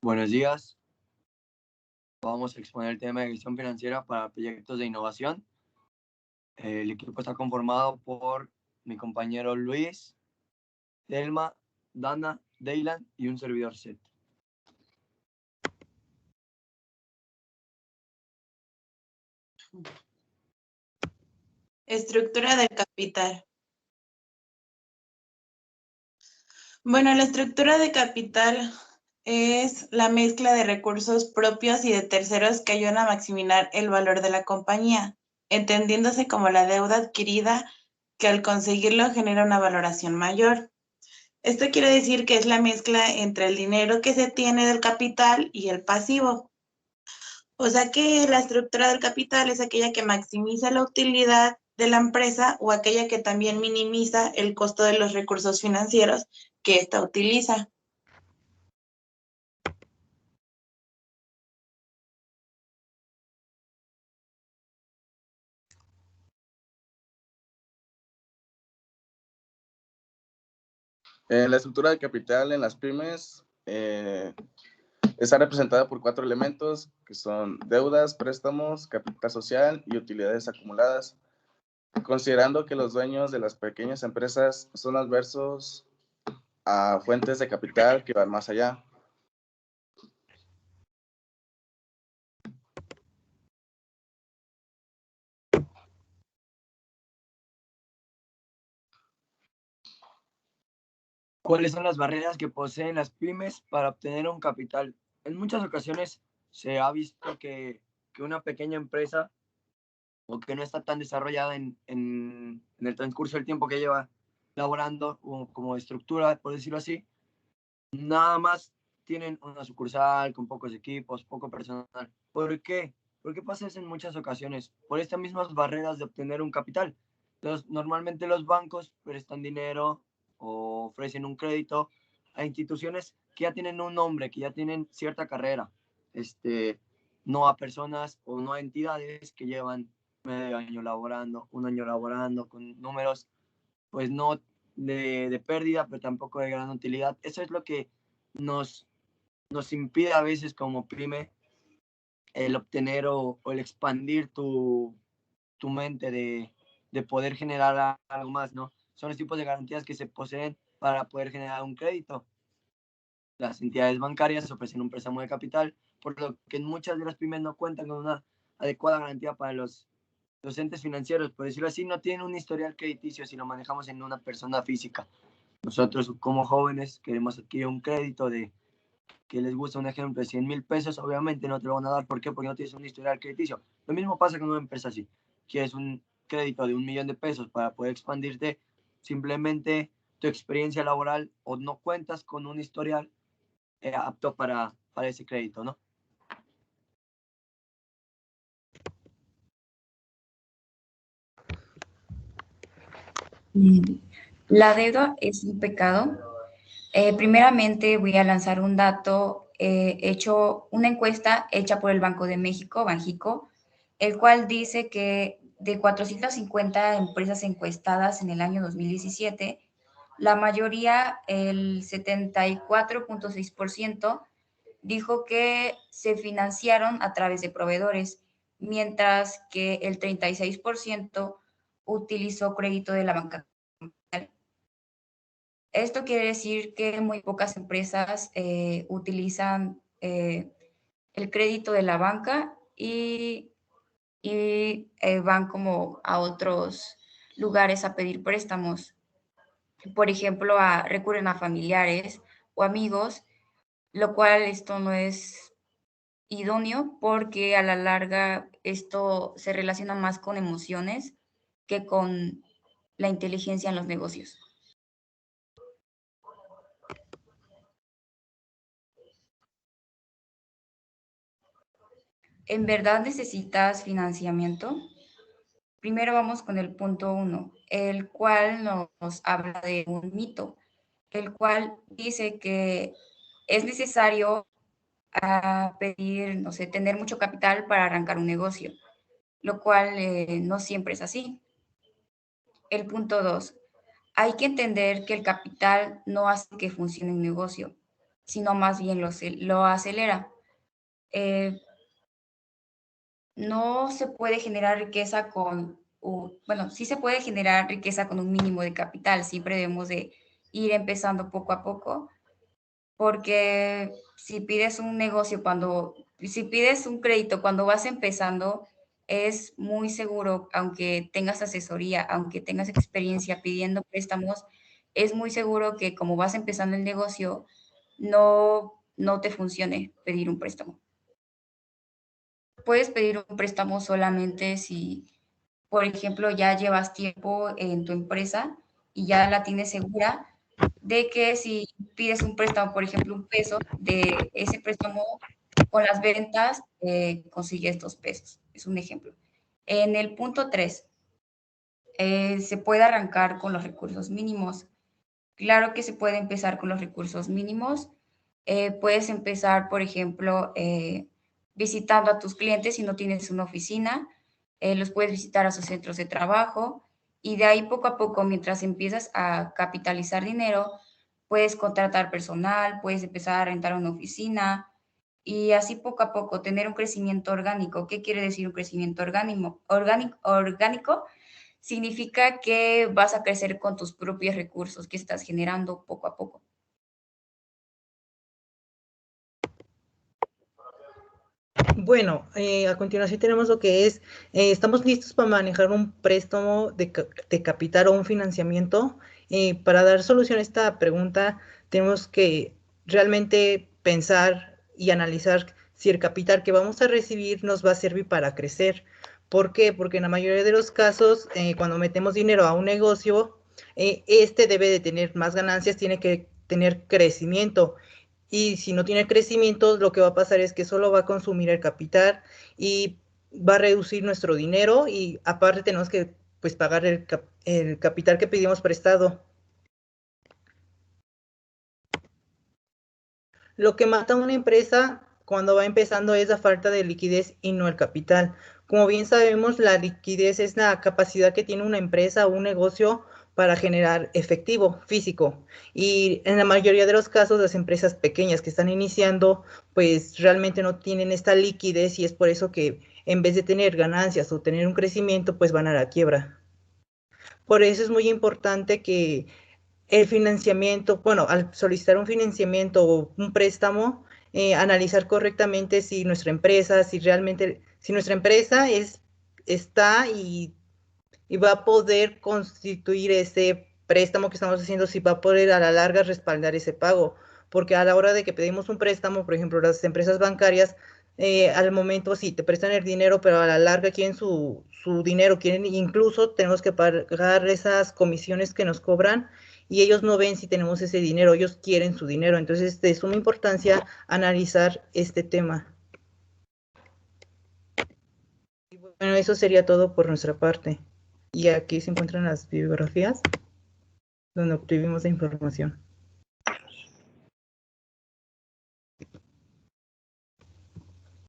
Buenos días. Vamos a exponer el tema de gestión financiera para proyectos de innovación. El equipo está conformado por mi compañero Luis, Delma, Dana, Daylan y un servidor Seth. Estructura del capital. Bueno, la estructura de capital es la mezcla de recursos propios y de terceros que ayudan a maximizar el valor de la compañía, entendiéndose como la deuda adquirida que al conseguirlo genera una valoración mayor. Esto quiere decir que es la mezcla entre el dinero que se tiene del capital y el pasivo. O sea que la estructura del capital es aquella que maximiza la utilidad de la empresa o aquella que también minimiza el costo de los recursos financieros que ésta utiliza. La estructura de capital en las pymes está representada por 4 elementos, que son deudas, préstamos, capital social y utilidades acumuladas, considerando que los dueños de las pequeñas empresas son adversos a fuentes de capital que van más allá. ¿Cuáles son las barreras que poseen las pymes para obtener un capital? En muchas ocasiones se ha visto que una pequeña empresa o que no está tan desarrollada en el transcurso del tiempo que lleva laborando como estructura, por decirlo así, nada más tienen una sucursal con pocos equipos, poco personal. ¿Por qué? ¿Por qué pasa eso en muchas ocasiones? Por estas mismas barreras de obtener un capital. Entonces, normalmente los bancos prestan dinero o ofrecen un crédito a instituciones que ya tienen un nombre, que ya tienen cierta carrera, no a personas o no a entidades que llevan medio año laborando, un año laborando, con números, pues no de pérdida, pero tampoco de gran utilidad. Eso es lo que nos impide a veces como pyme el obtener o el expandir tu mente de poder generar algo más, ¿no? Son los tipos de garantías que se poseen para poder generar un crédito. Las entidades bancarias ofrecen un préstamo de capital, por lo que muchas de las pymes no cuentan con una adecuada garantía para los entes financieros, por decirlo así, no tienen un historial crediticio si lo manejamos en una persona física. Nosotros como jóvenes queremos adquirir un crédito de que les gusta un ejemplo de 100,000 pesos, obviamente no te lo van a dar. ¿Por qué? Porque no tienes un historial crediticio. Lo mismo pasa con una empresa así. Quieres un crédito de 1,000,000 de pesos para poder expandirte, simplemente tu experiencia laboral o no cuentas con un historial apto para ese crédito, ¿no? La deuda es un pecado. Primeramente voy a lanzar un dato, hecho una encuesta hecha por el Banco de México, Banjico, el cual dice que de 450 empresas encuestadas en el año 2017, la mayoría, el 74.6%, dijo que se financiaron a través de proveedores, mientras que el 36% utilizó crédito de la banca. Esto quiere decir que muy pocas empresas utilizan el crédito de la banca y van como a otros lugares a pedir préstamos. Por ejemplo, recurren a familiares o amigos, lo cual esto no es idóneo porque a la larga esto se relaciona más con emociones que con la inteligencia en los negocios. ¿En verdad necesitas financiamiento? Primero vamos con el punto 1, el cual nos habla de un mito, el cual dice que es necesario pedir, no sé, tener mucho capital para arrancar un negocio, lo cual no siempre es así. El punto 2, hay que entender que el capital no hace que funcione un negocio. sino más bien lo acelera. No se puede generar riqueza bueno, sí se puede generar riqueza con un mínimo de capital, siempre debemos de ir empezando poco a poco, porque si pides un crédito cuando vas empezando, es muy seguro, aunque tengas asesoría, aunque tengas experiencia pidiendo préstamos, es muy seguro que como vas empezando el negocio, no te funcione pedir un préstamo. Puedes pedir un préstamo solamente si, por ejemplo, ya llevas tiempo en tu empresa y ya la tienes segura de que si pides un préstamo, por ejemplo, $1, de ese préstamo con las ventas consigues $2. Es un ejemplo. En el punto 3, se puede arrancar con los recursos mínimos. Claro que se puede empezar con los recursos mínimos. Puedes empezar, por ejemplo, visitando a tus clientes si no tienes una oficina. Los puedes visitar a sus centros de trabajo y de ahí poco a poco, mientras empiezas a capitalizar dinero, puedes contratar personal, puedes empezar a rentar una oficina y así poco a poco tener un crecimiento orgánico. ¿Qué quiere decir un crecimiento orgánico? Significa que vas a crecer con tus propios recursos que estás generando poco a poco. Bueno, a continuación tenemos lo que es, estamos listos para manejar un préstamo de capital o un financiamiento. Para dar solución a esta pregunta, tenemos que realmente pensar y analizar si el capital que vamos a recibir nos va a servir para crecer. ¿Por qué? Porque en la mayoría de los casos, cuando metemos dinero a un negocio, este debe de tener más ganancias, tiene que tener crecimiento. Y si no tiene crecimiento, lo que va a pasar es que solo va a consumir el capital y va a reducir nuestro dinero y aparte tenemos que pues pagar el capital que pedimos prestado. Lo que mata a una empresa cuando va empezando es la falta de liquidez y no el capital. Como bien sabemos, la liquidez es la capacidad que tiene una empresa o un negocio para generar efectivo físico. Y en la mayoría de los casos, las empresas pequeñas que están iniciando, pues realmente no tienen esta liquidez y es por eso que en vez de tener ganancias o tener un crecimiento, pues van a la quiebra. Por eso es muy importante que el financiamiento, bueno, al solicitar un financiamiento o un préstamo, analizar correctamente si nuestra empresa, si nuestra empresa está y va a poder constituir ese préstamo que estamos haciendo, si va a poder a la larga respaldar ese pago. Porque a la hora de que pedimos un préstamo, por ejemplo, las empresas bancarias, al momento sí te prestan el dinero, pero a la larga quieren su dinero, incluso tenemos que pagar esas comisiones que nos cobran y ellos no ven si tenemos ese dinero, ellos quieren su dinero. Entonces, es de suma importancia analizar este tema. Y bueno, eso sería todo por nuestra parte. Y aquí se encuentran las bibliografías donde obtuvimos la información.